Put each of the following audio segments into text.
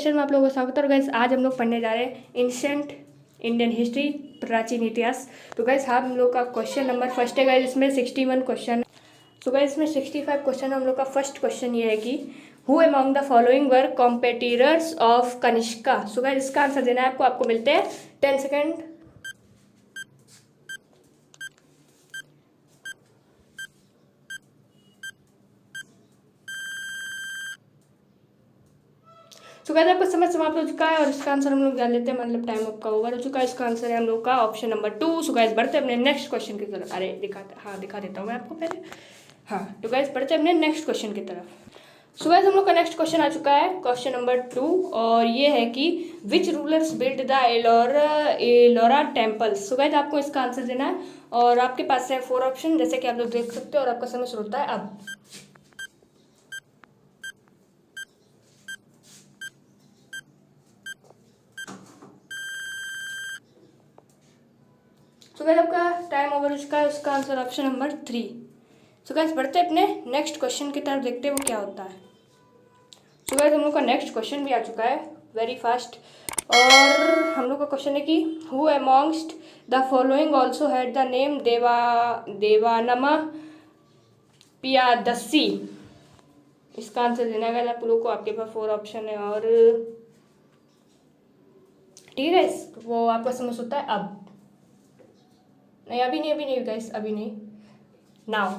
Session में आप लोगों का स्वागत है। और गाइस आज हम लोग पढ़ने जा रहे हैं एंशिएंट इंडियन हिस्ट्री, प्राचीन इतिहास। तो गाइस हम लोग का क्वेश्चन नंबर फर्स्ट है गाइस, इसमें 61 क्वेश्चन है। तो गाइस इसमें 65 क्वेश्चन है। हम लोग का फर्स्ट क्वेश्चन ये है कि who among the following were competitors of Kanishka. So guys इसका आंसर देना है आपको। आपको मिलते हैं 10 सेकेंड। सो गाइस आपका समय समाप्त हो चुका है और इसका आंसर हम लोग जान लेते हैं, मतलब टाइम आपका ओवर हो चुका है। इसका आंसर है हम लोग का ऑप्शन नंबर 2। सो गाइस बढ़ते अपने नेक्स्ट क्वेश्चन की तरफ। अरे दिखा देता हूँ मैं आपको पहले। हाँ तो गाइस बढ़ते अपने नेक्स्ट क्वेश्चन की तरफ। सो गाइस हम लोग का नेक्स्ट क्वेश्चन आ चुका है, क्वेश्चन नंबर 2, और ये है कि which rulers build the Ellora temple. So guys आपको इसका आंसर देना है और आपके पास है 4 ऑप्शन, जैसे कि आप लोग देख सकते हो। और आपका समय शुरू होता है अब। सो गाइस आपका टाइम ओवर हो चुका है। उसका answer option number 3। So guys बढ़ते अपने नेक्स्ट क्वेश्चन की तरफ, देखते हैं वो क्या होता है। सो गाइस हम लोग का नेक्स्ट क्वेश्चन भी आ चुका है वेरी फास्ट। और हम लोग का क्वेश्चन है कि who amongst the following also had the name Devanama Piyadassi. इसका आंसर देना है आप लोगों को। आपके पास 4 ऑप्शन है और ठीक है गाइस, वो आपका समझ होता है अब। नहीं अभी नहीं गाइस, अभी नहीं, now.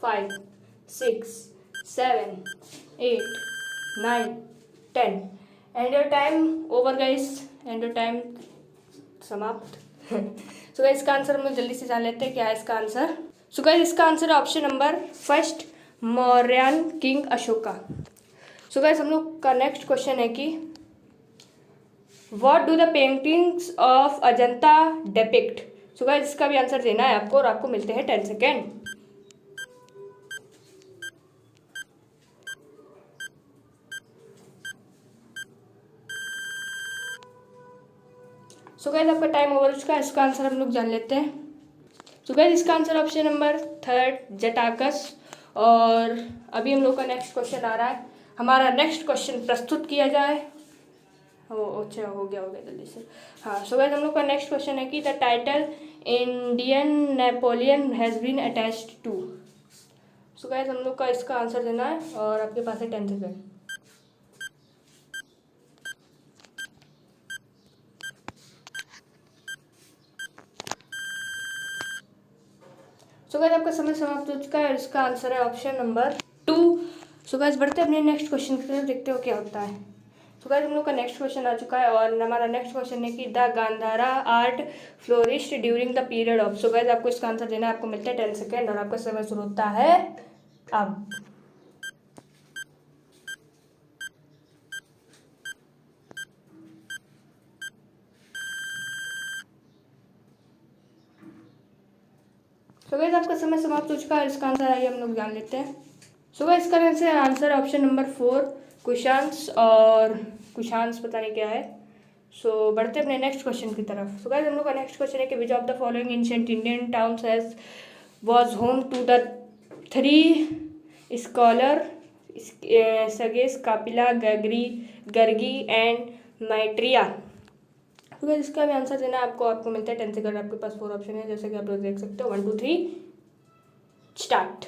5 6 7 8 9 10 and your time over guys, and your time समाप्त। सो गाइस इसका आंसर हम लोग जल्दी से जान लेते हैं क्या है इसका आंसर। सो गाइस इसका आंसर है option number first, Mauryan king Ashoka. सो गाइस हम लोग का नेक्स्ट क्वेश्चन है कि what do the paintings of Ajanta depict. So guys इसका भी आंसर देना है आपको और आपको मिलते हैं 10 सेकेंड। सो गाइस आपका टाइम ओवर हो चुका है। इसका आंसर हम लोग जान लेते हैं। सो गाइस इसका आंसर ऑप्शन नंबर 3 जटाकस। और अभी हम लोग का नेक्स्ट क्वेश्चन आ रहा है। हमारा नेक्स्ट क्वेश्चन प्रस्तुत किया जाए। अच्छा हो गया जल्दी से। हाँ सो गाइस हम लोग का नेक्स्ट क्वेश्चन है कि the title Indian Napoleon has been attached to. So guys हम लोग का इसका आंसर देना है और आपके पास है 10 सेकेंड। सो गाइस आपका समय समाप्त हो चुका है और इसका आंसर है ऑप्शन नंबर 2। सो गाइस बढ़ते अपने नेक्स्ट क्वेश्चन की तरफ, देखते हो क्या होता है। सो गाइस हम लोग का नेक्स्ट क्वेश्चन आ चुका है और हमारा नेक्स्ट क्वेश्चन है कि the Gandhara art flourished during the period of. So guys आपको इसका आंसर देना है। आपको मिलता है 10 सेकेंड और आपका समय शुरू होता है अब। सो गाइस आपका समय समाप्त हो चुका है। इसका आंसर आइए हम लोग जान लेते हैं। सो गाइस इसका आंसर ऑप्शन नंबर 4 कुशांस, और कुशांस पता नहीं क्या है। सो बढ़ते अपने नेक्स्ट क्वेश्चन की तरफ। सो गाइस हम लोग का नेक्स्ट क्वेश्चन है कि which of the following ancient Indian towns has was home to the 3 scholar सगेस, कापिला, गर्गी एंड मैट्रिया। तो गाइस इसका भी आंसर देना है आपको। आपको मिलता है 10 सेकंड। आपके पास 4 ऑप्शन है, जैसे कि आप लोग देख सकते हो। 1 2 3 स्टार्ट।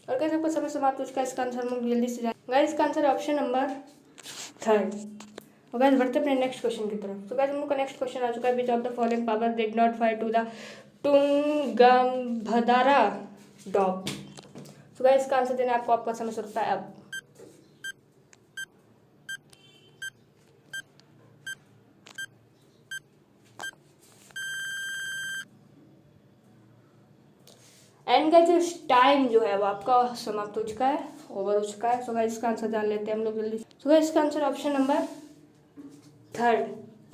और गाइस आपका समय समाप्त हो चुका है। इसका आंसर हम लोग जल्दी से जाए। गाइस इसका आंसर ऑप्शन नंबर 3। और गाइस बढ़ते अपने नेक्स्ट क्वेश्चन की तरफ। तो गाइस हम लोग का नेक्स्ट क्वेश्चन आ चुका है, which of the following power did not fire to the Tungabhadra dog. तो गाइस इसका आंसर देना आपको। आपका समय शुरू होता है अब। एंड गाइस टाइम जो है वो आपका समाप्त हो चुका है, ओवर हो चुका है। सो गाइस इसका आंसर जान लेते हैं हम लोग जल्दी। सो गाइस इसका आंसर ऑप्शन नंबर 3।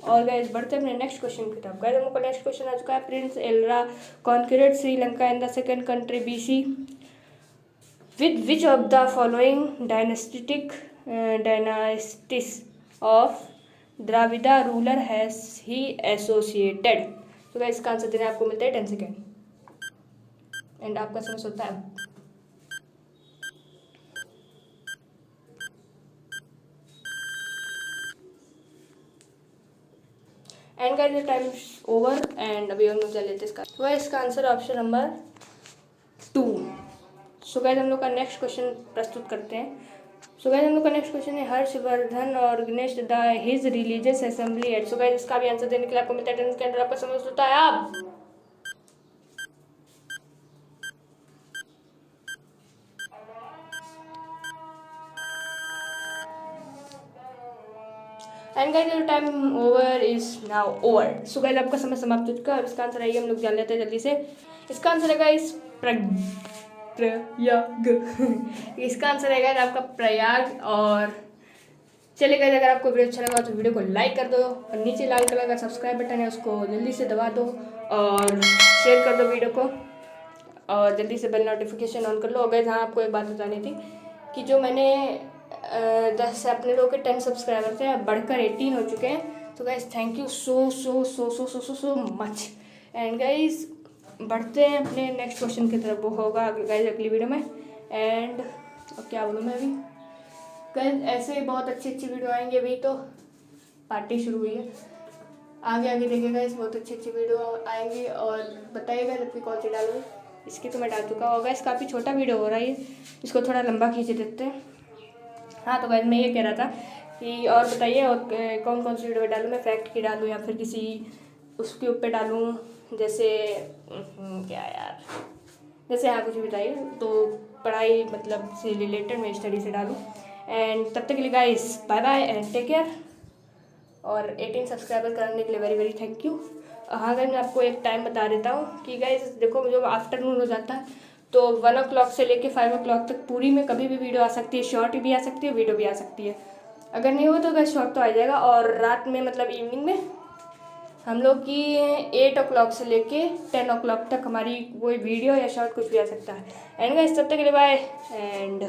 और गाइस बढ़ते हैं अपने नेक्स्ट क्वेश्चन की तरफ। गाइस हम लोग का नेक्स्ट क्वेश्चन आ चुका है, prince Elara conquered Sri Lanka in the second century BC with which of the following dynasties of Dravida ruler has he associated. तो गाइस इसका आंसर देने आपको मिलता है 10 सेकेंड एंड आपका समय होता है अब। And guys time is over and अभी हम लोग चल लेते इसका। तो इसका आंसर ऑप्शन नंबर 2। सो गाइस हम लोग का नेक्स्ट क्वेश्चन प्रस्तुत करते हैं। सो गाइस हम लोग का नेक्स्ट क्वेश्चन है Harshavardhana organised the his religious assembly at. So guys इसका भी आंसर देने के लिए आपको मिलता है 10 सेकंड आपका समय होता है अब। And guys your time over is now over. So guys आपका समय समाप्त हो चुका है और इसका आंसर आइए हम लोग जान लेते हैं जल्दी से। इसका आंसर है गाइस प्रयाग। इसका आंसर है गाइस आपका प्रयाग। और चलिए गाइस अगर आपको वीडियो अच्छा लगा तो वीडियो को लाइक कर दो और नीचे लाल कलर का सब्सक्राइब बटन है उसको जल्दी से दबा दो और शेयर कर दो वीडियो को और जल्दी से बेल नोटिफिकेशन ऑन कर लो। और गाइस हाँ आपको एक बात बतानी थी कि जो मैंने 10 से अपने लोगों के 10 सब्सक्राइबर थे अब बढ़कर 18 हो चुके हैं। तो guys thank you so much. And guys बढ़ते हैं अपने नेक्स्ट क्वेश्चन की तरफ, वो होगा गाइस अगली वीडियो में। एंड अब क्या बोलूँ मैं अभी गाइस ऐसे ही बहुत अच्छी वीडियो आएंगे। अभी तो पार्टी शुरू हुई है, आगे आगे देखिएगा इस बहुत अच्छी वीडियो आएंगी और बताइएगा आपकी कौन सी डालूँ। इसकी तो मैं डाल चुका होगा। इस काफ़ी छोटा वीडियो हो रहा है, इसको थोड़ा लंबा खींच देते हैं। हाँ तो गाइस मैं ये कह रहा था कि और बताइए और कौन कौन सी वीडियो डालूँ मैं, फैक्ट की डालूँ या फिर किसी उसके ऊपर डालूँ जैसे क्या यार जैसे हाँ कुछ भी बताइए तो पढ़ाई मतलब से रिलेटेड मैं स्टडी से डालूँ। एंड तब तक के लिए guys bye bye and take care. और 18 सब्सक्राइबर करने के लिए वेरी वेरी थैंक यू। हाँ गाइस मैं आपको एक टाइम बता देता हूँ कि गाइस देखो जब आफ्टरनून हो जाता है तो 1 o'clock से लेके 5 o'clock तक पूरी में कभी भी वीडियो आ सकती है, शॉर्ट भी आ सकती है वीडियो भी आ सकती है। अगर नहीं हो तो गाइस शॉर्ट तो आ जाएगा। और रात में मतलब इवनिंग में हम लोग की 8 o'clock से लेके 10 o'clock तक हमारी कोई वीडियो या शॉर्ट कुछ भी आ सकता है। एंड गाइस तब तक के लिए बाय एंड